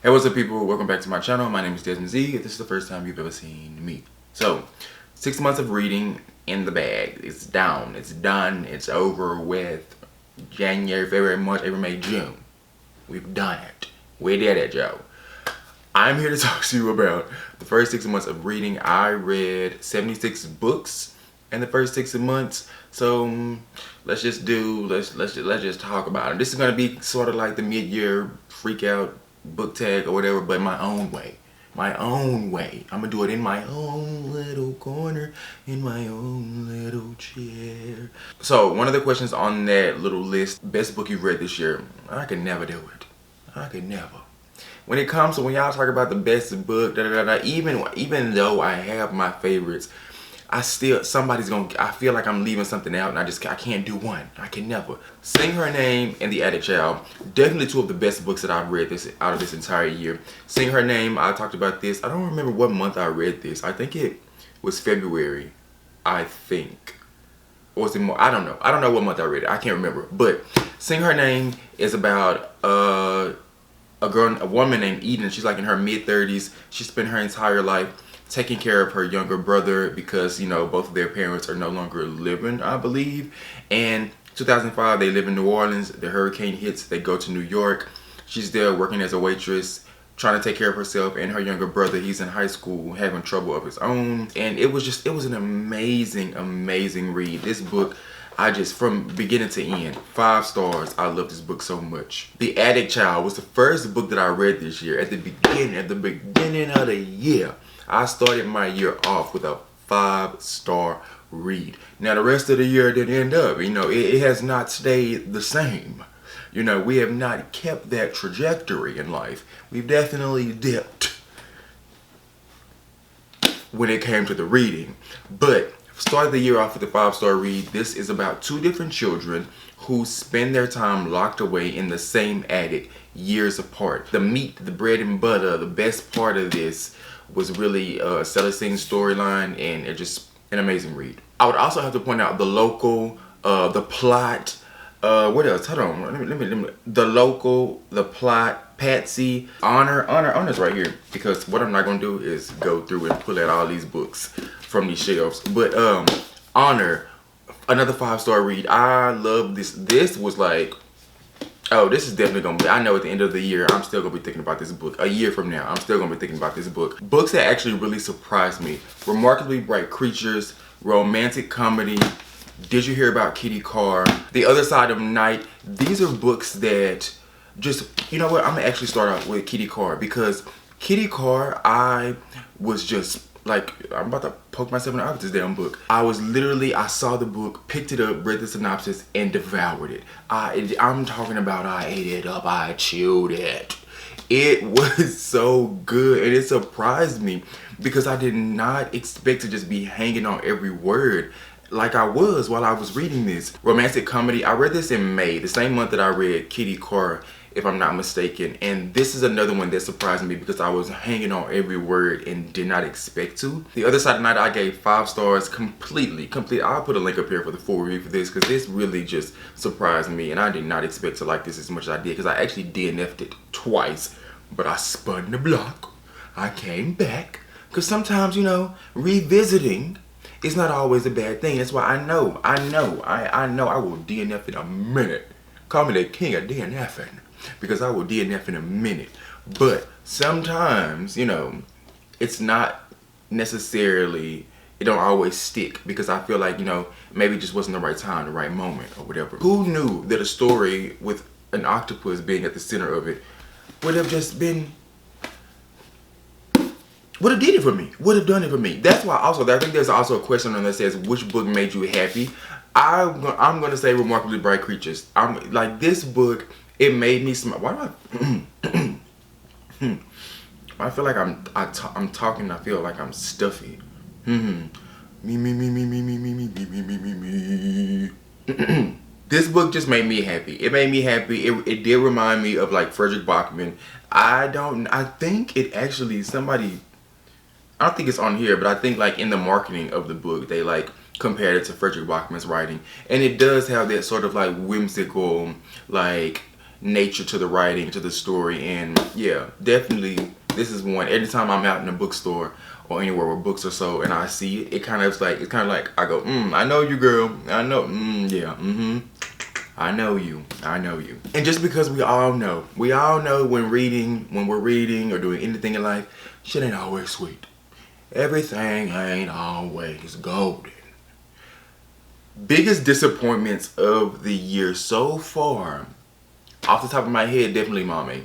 Hey, what's up people? Welcome back to my channel. My name is Desmond Z. If this is the first time you've ever seen me. So, 6 months of reading in the bag. It's down. It's done. It's over with. January, February, March, April, May, June. We've done it. We did it, Joe. I'm here to talk to you about the first 6 months of reading. I read 76 books in the first 6 months. So let's just talk about it. This is gonna be sort of like the mid-year freak out book tag or whatever, but my own way. My own way. I'm gonna do it in my own little corner, in my own little chair. So one of the questions on that little list, best book you've read this year, I could never do it. I could never. When it comes to when y'all talk about the best book, even though I have my favorites, I feel like I'm leaving something out, and I can't do one. I can never. Sing Her Name and The Attic Child, definitely two of the best books that I've read out of this entire year. Sing Her Name, I talked about this. I don't remember what month I read this. I think it was February, I think. Or was it more? I don't know. I don't know what month I read it. I can't remember. But Sing Her Name is about a woman named Eden. She's like in her mid-30s. She spent her entire life taking care of her younger brother because, you know, both of their parents are no longer living, I believe. And 2005, they live in New Orleans. The hurricane hits. They go to New York. She's there working as a waitress, trying to take care of herself and her younger brother. He's in high school having trouble of his own. And it was an amazing, amazing read. This book, from beginning to end, 5 stars. I love this book so much. The Attic Child was the first book that I read this year. At the beginning of the year, I started my year off with a 5-star read. Now the rest of the year didn't end up. You know, it has not stayed the same. You know, we have not kept that trajectory in life. We've definitely dipped when it came to the reading. But started the year off with a 5-star read. This is about 2 different children who spend their time locked away in the same attic years apart. The meat, the bread and butter, the best part of this was really Celestine's storyline, and it's just an amazing read. I would also have to point out The Local, the plot, what else? Hold on, let me. The Local, the plot, Patsy, Honor's right here, because what I'm not gonna do is go through and pull out all these books from these shelves. But Honor, another 5-star read. I love this. This was like, oh, this is definitely gonna be, I know at the end of the year, I'm still gonna be thinking about this book. A year from now, I'm still gonna be thinking about this book. Books that actually really surprised me. Remarkably Bright Creatures, romantic comedy. Did You Hear About Kitty Carr? The Other Side of Night. These are books that just, you know what, I'm gonna actually start out with Kitty Carr, because Kitty Carr, I was just like, I'm about to poke myself in the eye with this damn book. I saw the book, picked it up, read the synopsis, and devoured it. I'm talking about I ate it up, I chewed it. It was so good, and it surprised me because I did not expect to just be hanging on every word like I was while I was reading this. Romantic comedy, I read this in May, the same month that I read Kitty Carr, if I'm not mistaken. And this is another one that surprised me because I was hanging on every word and did not expect to. The Other Side of Night, I gave 5 stars completely. I'll put a link up here for the full review for this, because this really just surprised me, and I did not expect to like this as much as I did, because I actually DNF'd it twice, but I spun the block. I came back, because sometimes, you know, revisiting is not always a bad thing. That's why I know I will DNF in a minute. Call me the king of DNFing, because I will DNF in a minute. But sometimes, you know, it's not necessarily, it don't always stick, because I feel like, you know, maybe it just wasn't the right time, the right moment, or whatever. Who knew that a story with an octopus being at the center of it would have just been, would have did it for me, would have done it for me. That's why also, I think there's also a question on that says, which book made you happy? I'm gonna say Remarkably Bright Creatures. I'm like, this book, it made me smile. Why do I feel like I'm talking, I feel like I'm stuffy. Me. This book just made me happy. It made me happy. It did remind me of like Frederick Bachman. I think it actually, I don't think it's on here, but I think like in the marketing of the book, they like compared it to Frederick Bachman's writing. And it does have that sort of like whimsical, like nature to the writing, to the story. And yeah, definitely this is one. Every time I'm out in a bookstore or anywhere where books are sold and I see it, it's kind of like I go, I know you, girl. I know, yeah, I know you. I know you. And just because we all know when we're reading or doing anything in life, shit ain't always sweet. Everything ain't always golden. Biggest disappointments of the year so far, off the top of my head, definitely Mommy.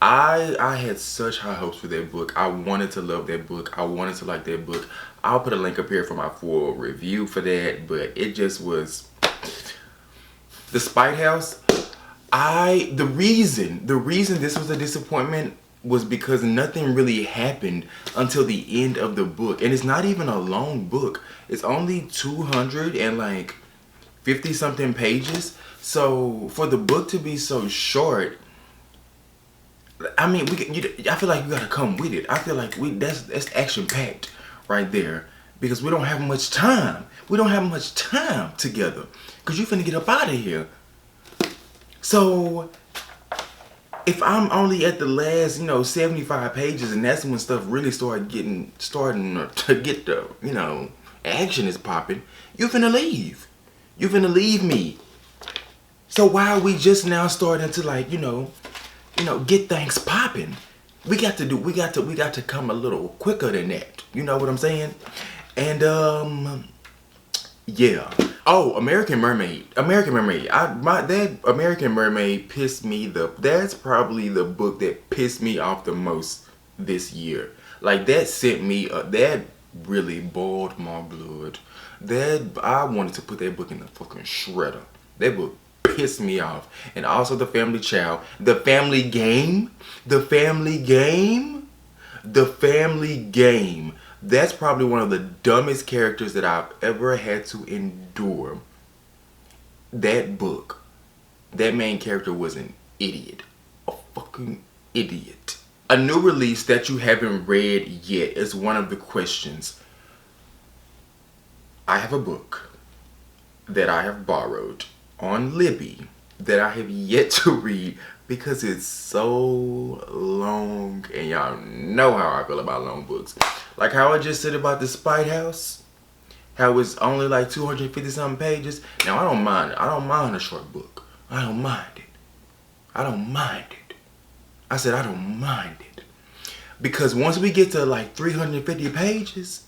I had such high hopes for that book. I wanted to love that book. I wanted to like that book. I'll put a link up here for my full review for that, but it just was... The Spite House, the reason this was a disappointment was because nothing really happened until the end of the book. And it's not even a long book. It's only 250 something pages. So for the book to be so short, I mean, I feel like you gotta come with it. I feel like that's action packed right there, because we don't have much time. We don't have much time together, because you finna get up out of here. So if I'm only at the last, 75 pages, and that's when stuff really starting to get the, action is popping, you finna leave. You finna leave me. So why are we just now starting to get things popping? We got to come a little quicker than that. You know what I'm saying? And yeah. Oh, American Mermaid. That American Mermaid pissed me that's probably the book that pissed me off the most this year. Like, that sent me that really boiled my blood. I wanted to put that book in the fucking shredder. That book pissed me off. And also The Family Child. The Family Game. That's probably one of the dumbest characters that I've ever had to endure. That book, that main character was an idiot. A fucking idiot. A new release that you haven't read yet is one of the questions. I have a book that I have borrowed on Libby that I have yet to read because it's so long, and y'all know how I feel about long books. Like how I just said about The Spite House, how it's only like 250 something pages. Now I don't mind it. I don't mind a short book. I don't mind it. I said I don't mind it. Because once we get to like 350 pages,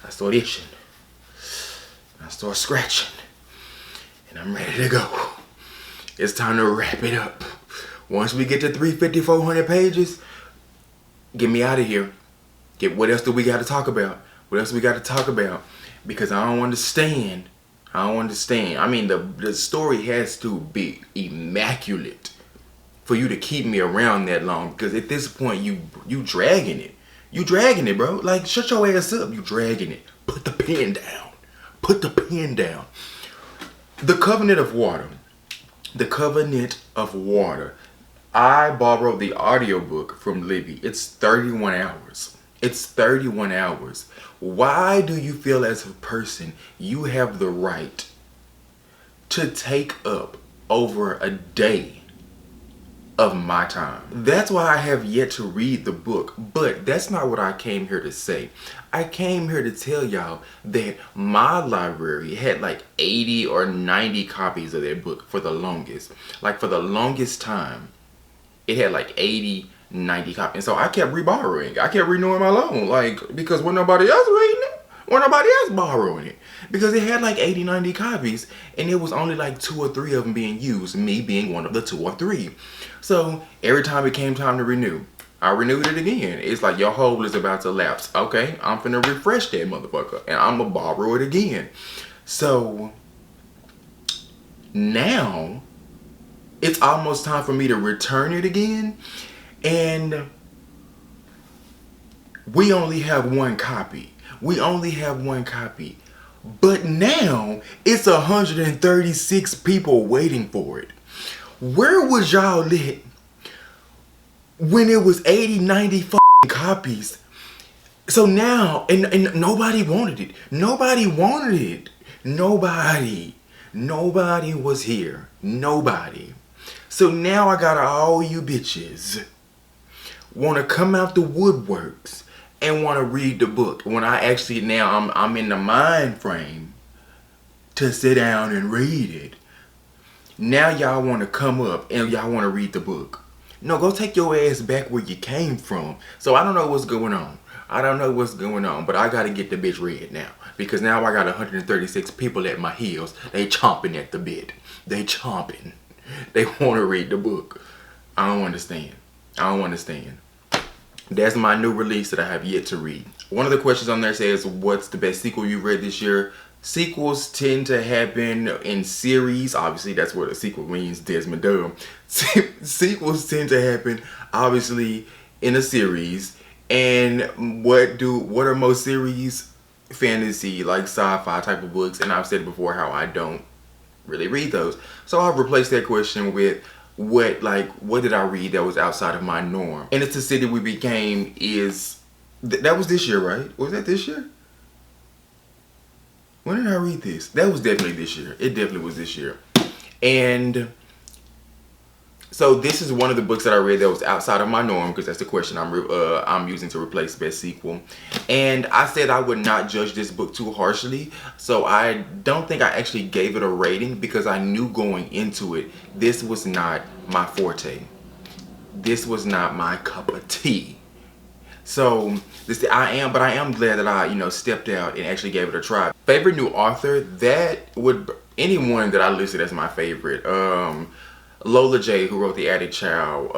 I start itching. I start scratching. And I'm ready to go. It's time to wrap it up. Once we get to 350, 400 pages, get me out of here. What else do we got to talk about? Because I don't understand. I mean, the story has to be immaculate for you to keep me around that long. Because at this point, you dragging it. You dragging it, bro. Like, shut your ass up. You dragging it. Put the pen down. The Covenant of Water. I borrowed the audiobook from Libby. It's 31 hours. Why do you feel as a person you have the right to take up over a day of my time? That's why I have yet to read the book, but that's not what I came here to say. I came here to tell y'all that my library had like 80 or 90 copies of that book for the longest. Like, for the longest time, it had like 80, 90 copies. And so I kept reborrowing. I kept renewing my loan, like, because when nobody else reading it, when nobody else borrowing it. Because it had like 80, 90 copies, and it was only like 2 or 3 of them being used, me being one of the 2 or 3. So every time it came time to renew, I renewed it again. It's like, your hold is about to lapse. Okay, I'm finna refresh that motherfucker, and I'm gonna borrow it again. So now it's almost time for me to return it again, and we only have one copy. But now it's 136 people waiting for it. Where was y'all at when it was 80, 90 copies? So now, and nobody wanted it. Nobody was here. Nobody. So now I got all you bitches want to come out the woodworks and want to read the book when I actually now I'm in the mind frame to sit down and read it. Now y'all want to come up and y'all want to read the book. No, go take your ass back where you came from. So I don't know what's going on. I don't know what's going on, but I got to get the bitch read now. Because now I got 136 people at my heels. They chomping at the bit. They chomping. They want to read the book. I don't understand. I don't understand. That's my new release that I have yet to read. One of the questions on there says, what's the best sequel you read this year? Sequels tend to happen in series. Obviously, that's what a sequel means, Desmond Dumb. Sequels tend to happen, obviously, in a series. And what are most series? Fantasy, like sci-fi type of books. And I've said before how I don't really read those. So I've replaced that question with what did I read that was outside of my norm? And It's the City We Became is, that was this year, right? Was that this year? When did I read this? That was definitely this year. It definitely was this year. And so this is one of the books that I read that was outside of my norm, because that's the question I'm using to replace best sequel. And I said I would not judge this book too harshly, so I don't think I actually gave it a rating because I knew going into it this was not my forte. This was not my cup of tea. So I am glad that I stepped out and actually gave it a try. Favorite new author, that would anyone that I listed as my favorite. Lola J, who wrote The Attic Child.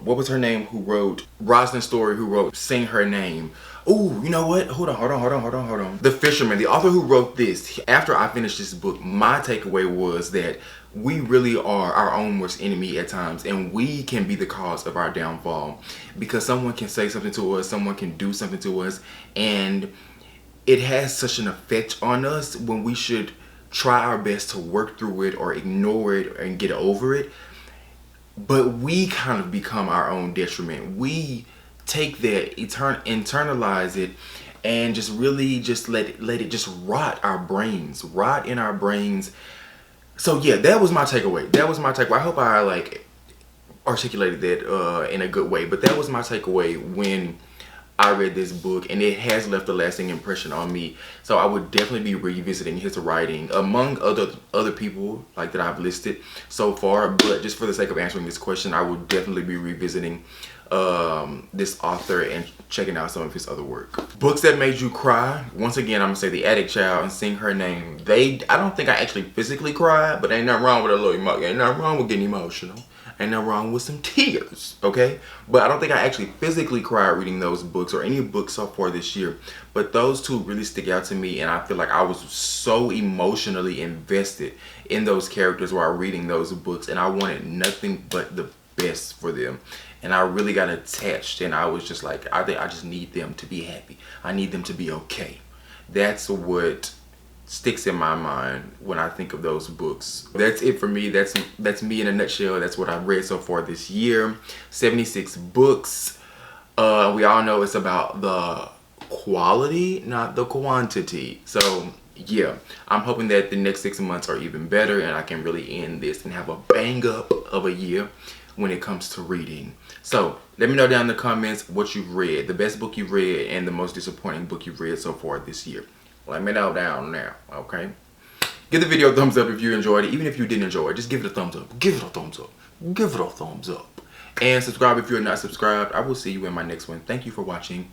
What was her name? Who wrote Rosalind Story? Who wrote Sing Her Name? Ooh, you know what? Hold on. The Fisherman, the author who wrote this. After I finished this book, my takeaway was that we really are our own worst enemy at times, and we can be the cause of our downfall because someone can say something to us, someone can do something to us, and it has such an effect on us when we should try our best to work through it or ignore it and get over it. But we kind of become our own detriment. We take that, internalize it, and just really just let it just rot in our brains. So yeah, that was my takeaway. I hope I articulated that in a good way, but that was my takeaway when I read this book, and it has left a lasting impression on me. So I would definitely be revisiting his writing among other people that I've listed so far. But just for the sake of answering this question, I would definitely be revisiting this author and checking out some of his other work. Books that made you cry. Once again, I'm gonna say The Attic Child and Sing Her Name. I don't think I actually physically cried, but ain't nothing wrong with a little emotion. Ain't nothing wrong with getting emotional. Ain't nothing wrong with some tears, okay? But I don't think I actually physically cried reading those books or any books so far this year. But those two really stick out to me, and I feel like I was so emotionally invested in those characters while reading those books, and I wanted nothing but the best for them. And I really got attached, and I was just like, I think I just need them to be happy. I need them to be okay. That's what sticks in my mind when I think of those books. That's it for me. That's me in a nutshell. That's what I've read so far this year. 76 books. We all know it's about the quality, not the quantity. So yeah, I'm hoping that the next 6 months are even better and I can really end this and have a bang up of a year when it comes to reading. So let me know down in the comments what you've read, the best book you've read and the most disappointing book you've read so far this year. Let me know down there, okay? Give the video a thumbs up if you enjoyed it. Even if you didn't enjoy it, just give it a thumbs up. Give it a thumbs up. Give it a thumbs up. And subscribe if you're not subscribed. I will see you in my next one. Thank you for watching.